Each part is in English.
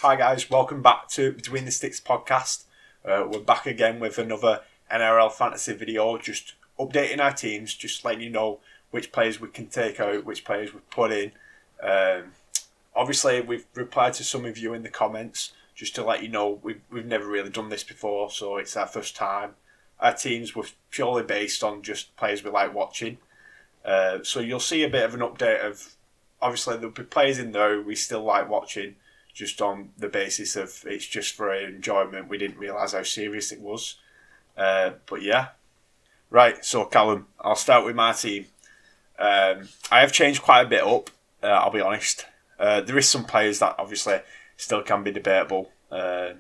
Hi guys, welcome back to Between the Sticks podcast. We're back again with another NRL Fantasy video, just updating our teams, just letting you know which players we can take out, which players we've put in. Obviously, we've replied to some of you in the comments, just to let you know we've never really done this before, so it's our first time. Our teams were purely based on just players we like watching. So you'll see a bit of an update of, obviously there'll be players in there we still like watching, just on the basis of it's just for enjoyment. We didn't realise how serious it was. But yeah. Right, so Callum, I'll start with my team. I have changed quite a bit up, I'll be honest. There is some players that obviously still can be debatable. But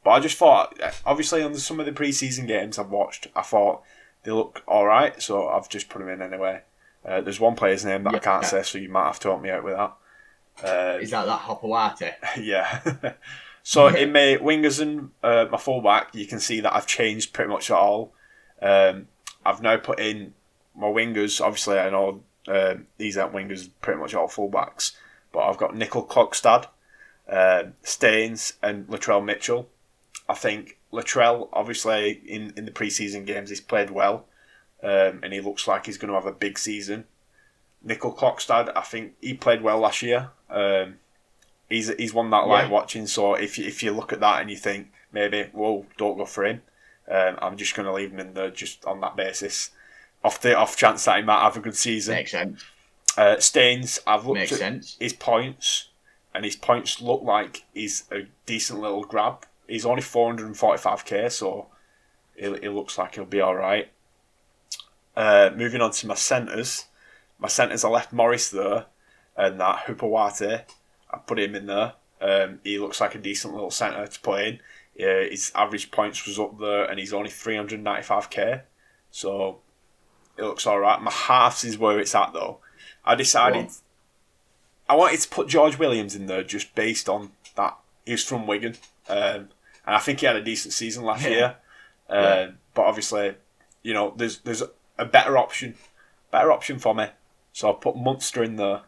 I just thought, obviously on some of the pre-season games I've watched, I thought they look alright, so I've just put them in anyway. There's one player's name that I can't say, so you might have to help me out with that. Is that Hopawati? Yeah. So in my wingers and my fullback, you can see that I've changed pretty much at all. I've now put in my wingers. Obviously, I know these aren't wingers, pretty much all fullbacks. But I've got Nickel Clockstad, Staines, and Latrell Mitchell. I think Latrell, obviously, in the pre-season games, he's played well. And he looks like he's going to have a big season. Nickel Clockstad, I think he played well last year. He's one that I like watching. So if you look at that and you think maybe, whoa, don't go for him, I'm just going to leave him in there just on that basis, off chance that he might have a good season. Makes sense. Staines, I've looked at his points, and his points look like he's a decent little grab. He's only 445k, so it looks like he'll be all right. Moving on to my centres. My centres, I left Morris there, and that Hupawati, I put him in there. He looks like a decent little centre to put in. His average points was up there, and he's only 395k, so it looks alright. My halves is where it's at though. I decided I wanted to put George Williams in there just based on that he was from Wigan, and I think he had a decent season last year. But obviously, you know, there's a better option for me. So I put Munster in there.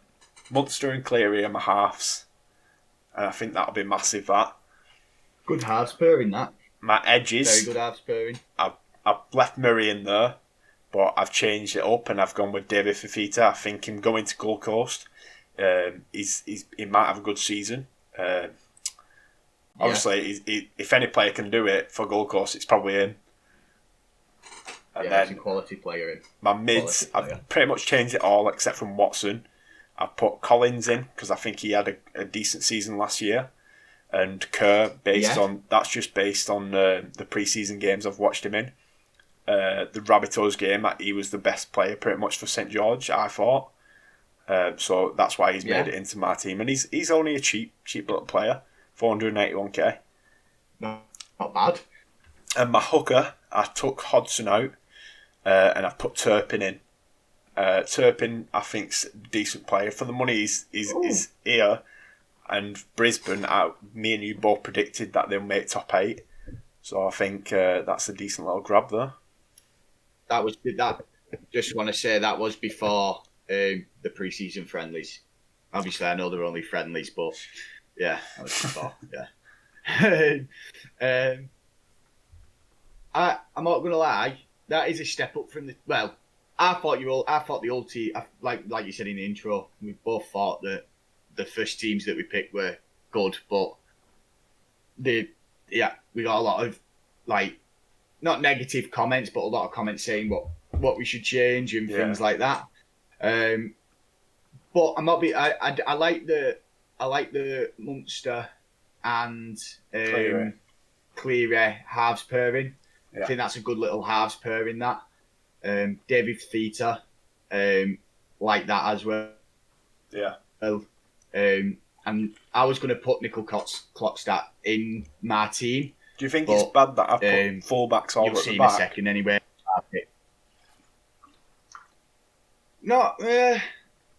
Munster and Cleary are my halves. And I think that'll be massive, that. Good halves pairing, that. My edges. Very good halves pairing. I've left Murray in there, but I've changed it up and I've gone with David Fifita. I think him going to Gold Coast, he might have a good season. Obviously, if any player can do it for Gold Coast, it's probably him. And then he's a quality player in. My mids, I've pretty much changed it all except from Watson. I've put Collins in because I think he had a decent season last year, and Kerr that's just based on the pre-season games I've watched him in. The Rabbitohs game, he was the best player pretty much for St George, I thought. So that's why he's made it into my team, and he's only a cheap little player, 481k. Not bad. And my hooker, I took Hodgson out, and I've put Turpin in. Turpin, I think's a decent player for the money. He's here, and Brisbane. Me and you both predicted that they'll make top 8, so I think that's a decent little grab there. That. Just want to say that was before the pre-season friendlies. Obviously, I know they're only friendlies, but yeah, that was before. I'm not gonna lie. That is a step up from the. Well, I thought the old team. Like you said in the intro, we both thought that the first teams that we picked were good, but we got a lot of not negative comments, but a lot of comments saying what we should change and things like that. But I'm not. I like the Munster and Cleary halves pairing. I think that's a good little halves pairing, that. David Fifita, like that as well. Yeah. And I was going to put Nickel Clockstad in my team. Do you think it's bad that I put fullbacks all at the back? You'll see in a second anyway. No,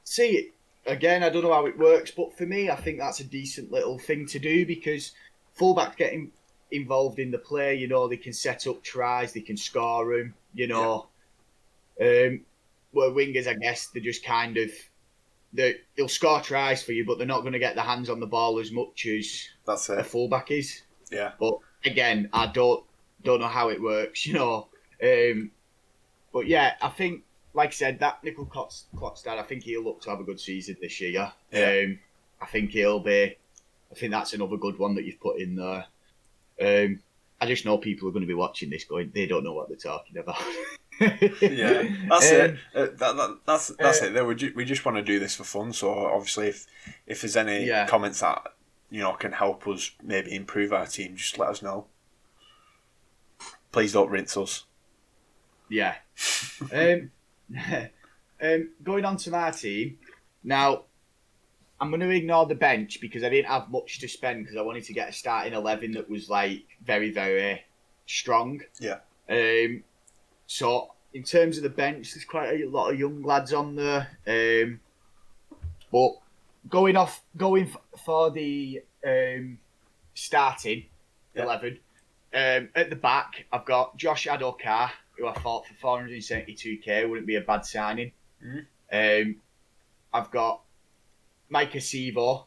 see, again, I don't know how it works, but for me, I think that's a decent little thing to do because fullbacks getting involved in the play, you know, they can set up tries, they can score them, you know. Where wingers, I guess, they're just kind of he'll score tries for you, but they're not going to get their hands on the ball as much as That's a it. fullback is. Yeah. But again, I don't know how it works, you know. But yeah, I think, like I said, that Nickel Clockstad, I think he'll look to have a good season this year. Yeah. I think that's another good one that you've put in there. I just know people are going to be watching this going, they don't know what they're talking about. Yeah, that's it. That's it. We just want to do this for fun. So obviously, if there's any comments that can help us maybe improve our team, just let us know. Please don't rinse us. Yeah. Going on to my team now. I'm going to ignore the bench because I didn't have much to spend because I wanted to get a starting 11 that was like very, very strong. Yeah. So in terms of the bench, there's quite a lot of young lads on there. But going for the starting 11, at the back, I've got Josh Adokar, who I thought for 472k wouldn't be a bad signing. Mm-hmm. I've got Micah Sevo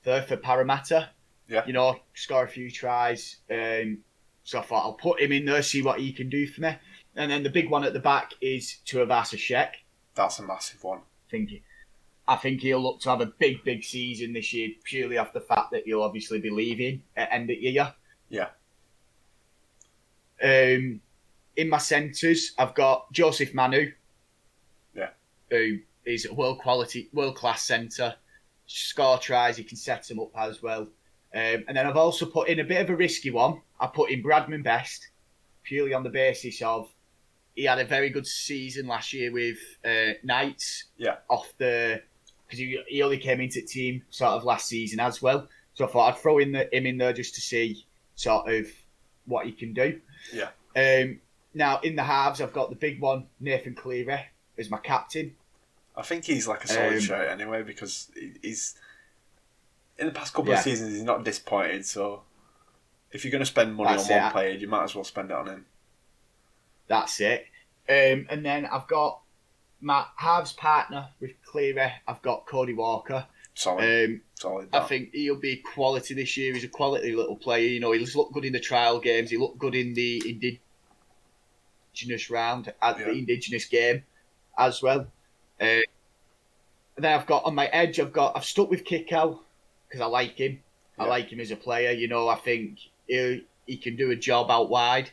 there for Parramatta. Yeah. Score a few tries. So I thought I'll put him in there, see what he can do for me. And then the big one at the back is Tuivasa Sheck. That's a massive one. I think he'll look to have a big, big season this year, purely off the fact that he'll obviously be leaving at end of year. Yeah. In my centres, I've got Joseph Manu. Yeah. Who is a world-class centre. Score tries, he can set them up as well. And then I've also put in a bit of a risky one. I put in Bradman Best, purely on the basis of he had a very good season last year with Knights. Yeah. Because he only came into the team sort of last season as well. So I thought I'd throw him in there just to see sort of what he can do. Yeah. Now in the halves, I've got the big one, Nathan Cleary, as my captain. I think he's like a solid shout anyway because he's in the past couple of seasons he's not disappointed. So if you're going to spend money on one player, you might as well spend it on him. That's it. And then I've got my halves partner with Cleary. I've got Cody Walker. Solid. I think he'll be quality this year. He's a quality little player. He's looked good in the trial games. He looked good in the Indigenous round at the Indigenous game as well. And then I've got on my edge, I've stuck with Kickow because I like him. I like him as a player. I think he can do a job out wide.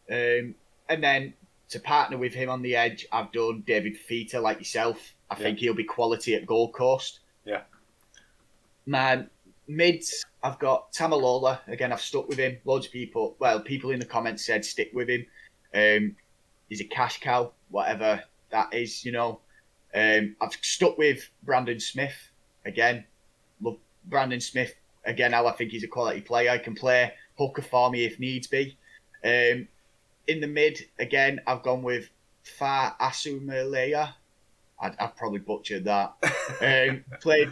And then to partner with him on the edge, I've done David Fifita, like yourself. I think he'll be quality at Gold Coast. Yeah. My mids, I've got Tamalola. Again, I've stuck with him. Loads of people in the comments said stick with him. He's a cash cow, whatever that is, I've stuck with Brandon Smith. Again, love Brandon Smith. Again, I think he's a quality player. He can play hooker for me if needs be. In the mid, again, I've gone with Fa Asumalea. I've probably butchered that. Played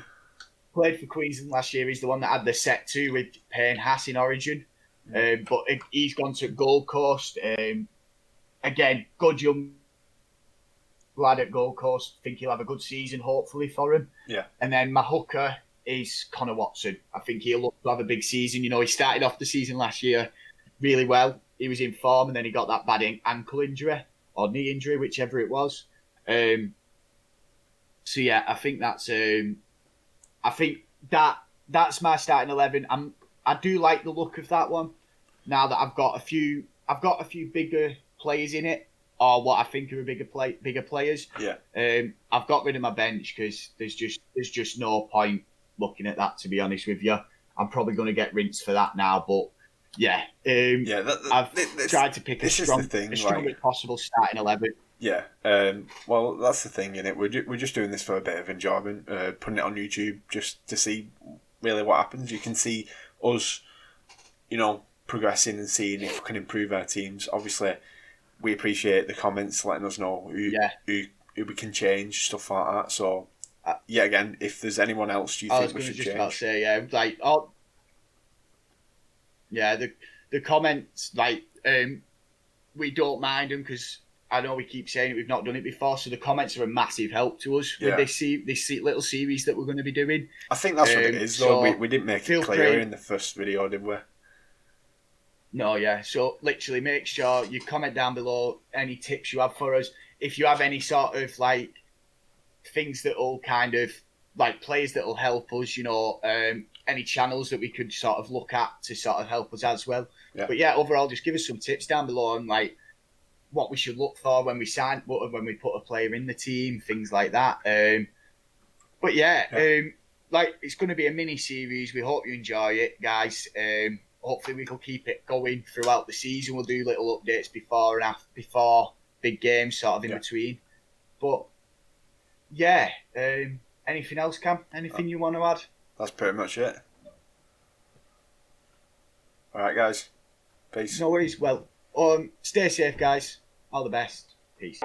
for Queensland last year. He's the one that had the set 2 with Payne Haas in Origin. But he's gone to Gold Coast. Again, good young lad at Gold Coast. Think he'll have a good season, hopefully, for him. Yeah. And then my hooker is Connor Watson. I think he'll look to have a big season. He started off the season last year really well. He was in form, and then he got that bad ankle injury or knee injury, whichever it was. So yeah, I think that's that's my starting 11. I do like the look of that one. Now that I've got a few bigger players in it, or what I think are bigger players. Yeah. I've got rid of my bench because there's just no point looking at that, to be honest with you. I'm probably going to get rinsed for that now, but yeah. I've tried to pick a strongest possible starting 11. Yeah. Well, that's the thing, innit? We're just doing this for a bit of enjoyment, putting it on YouTube just to see really what happens. You can see us, progressing and seeing if we can improve our teams. Obviously, we appreciate the comments letting us know who we can change, stuff like that. So, again, if there's anyone else you think we should change. I was just about to say, the comments, we don't mind them because I know we keep saying it, we've not done it before, so the comments are a massive help to us Yeah. with this little series that we're going to be doing. I think that's what it is, though. So We didn't make it feel clear free- in the first video, did we? No, yeah. So literally make sure you comment down below any tips you have for us. If you have any sort of like things that will kind of like players that will help us, you know, any channels that we could sort of look at to sort of help us as well. Yeah. But yeah, overall, just give us some tips down below on like what we should look for when we put a player in the team, things like that. But yeah, like it's going to be a mini series. We hope you enjoy it, guys. Hopefully we can keep it going throughout the season. We'll do little updates before and after, before big games, sort of in between. But yeah, anything else, Cam? Anything you want to add? That's pretty much it. All right, guys. Peace. No worries. Well, stay safe, guys. All the best. Peace.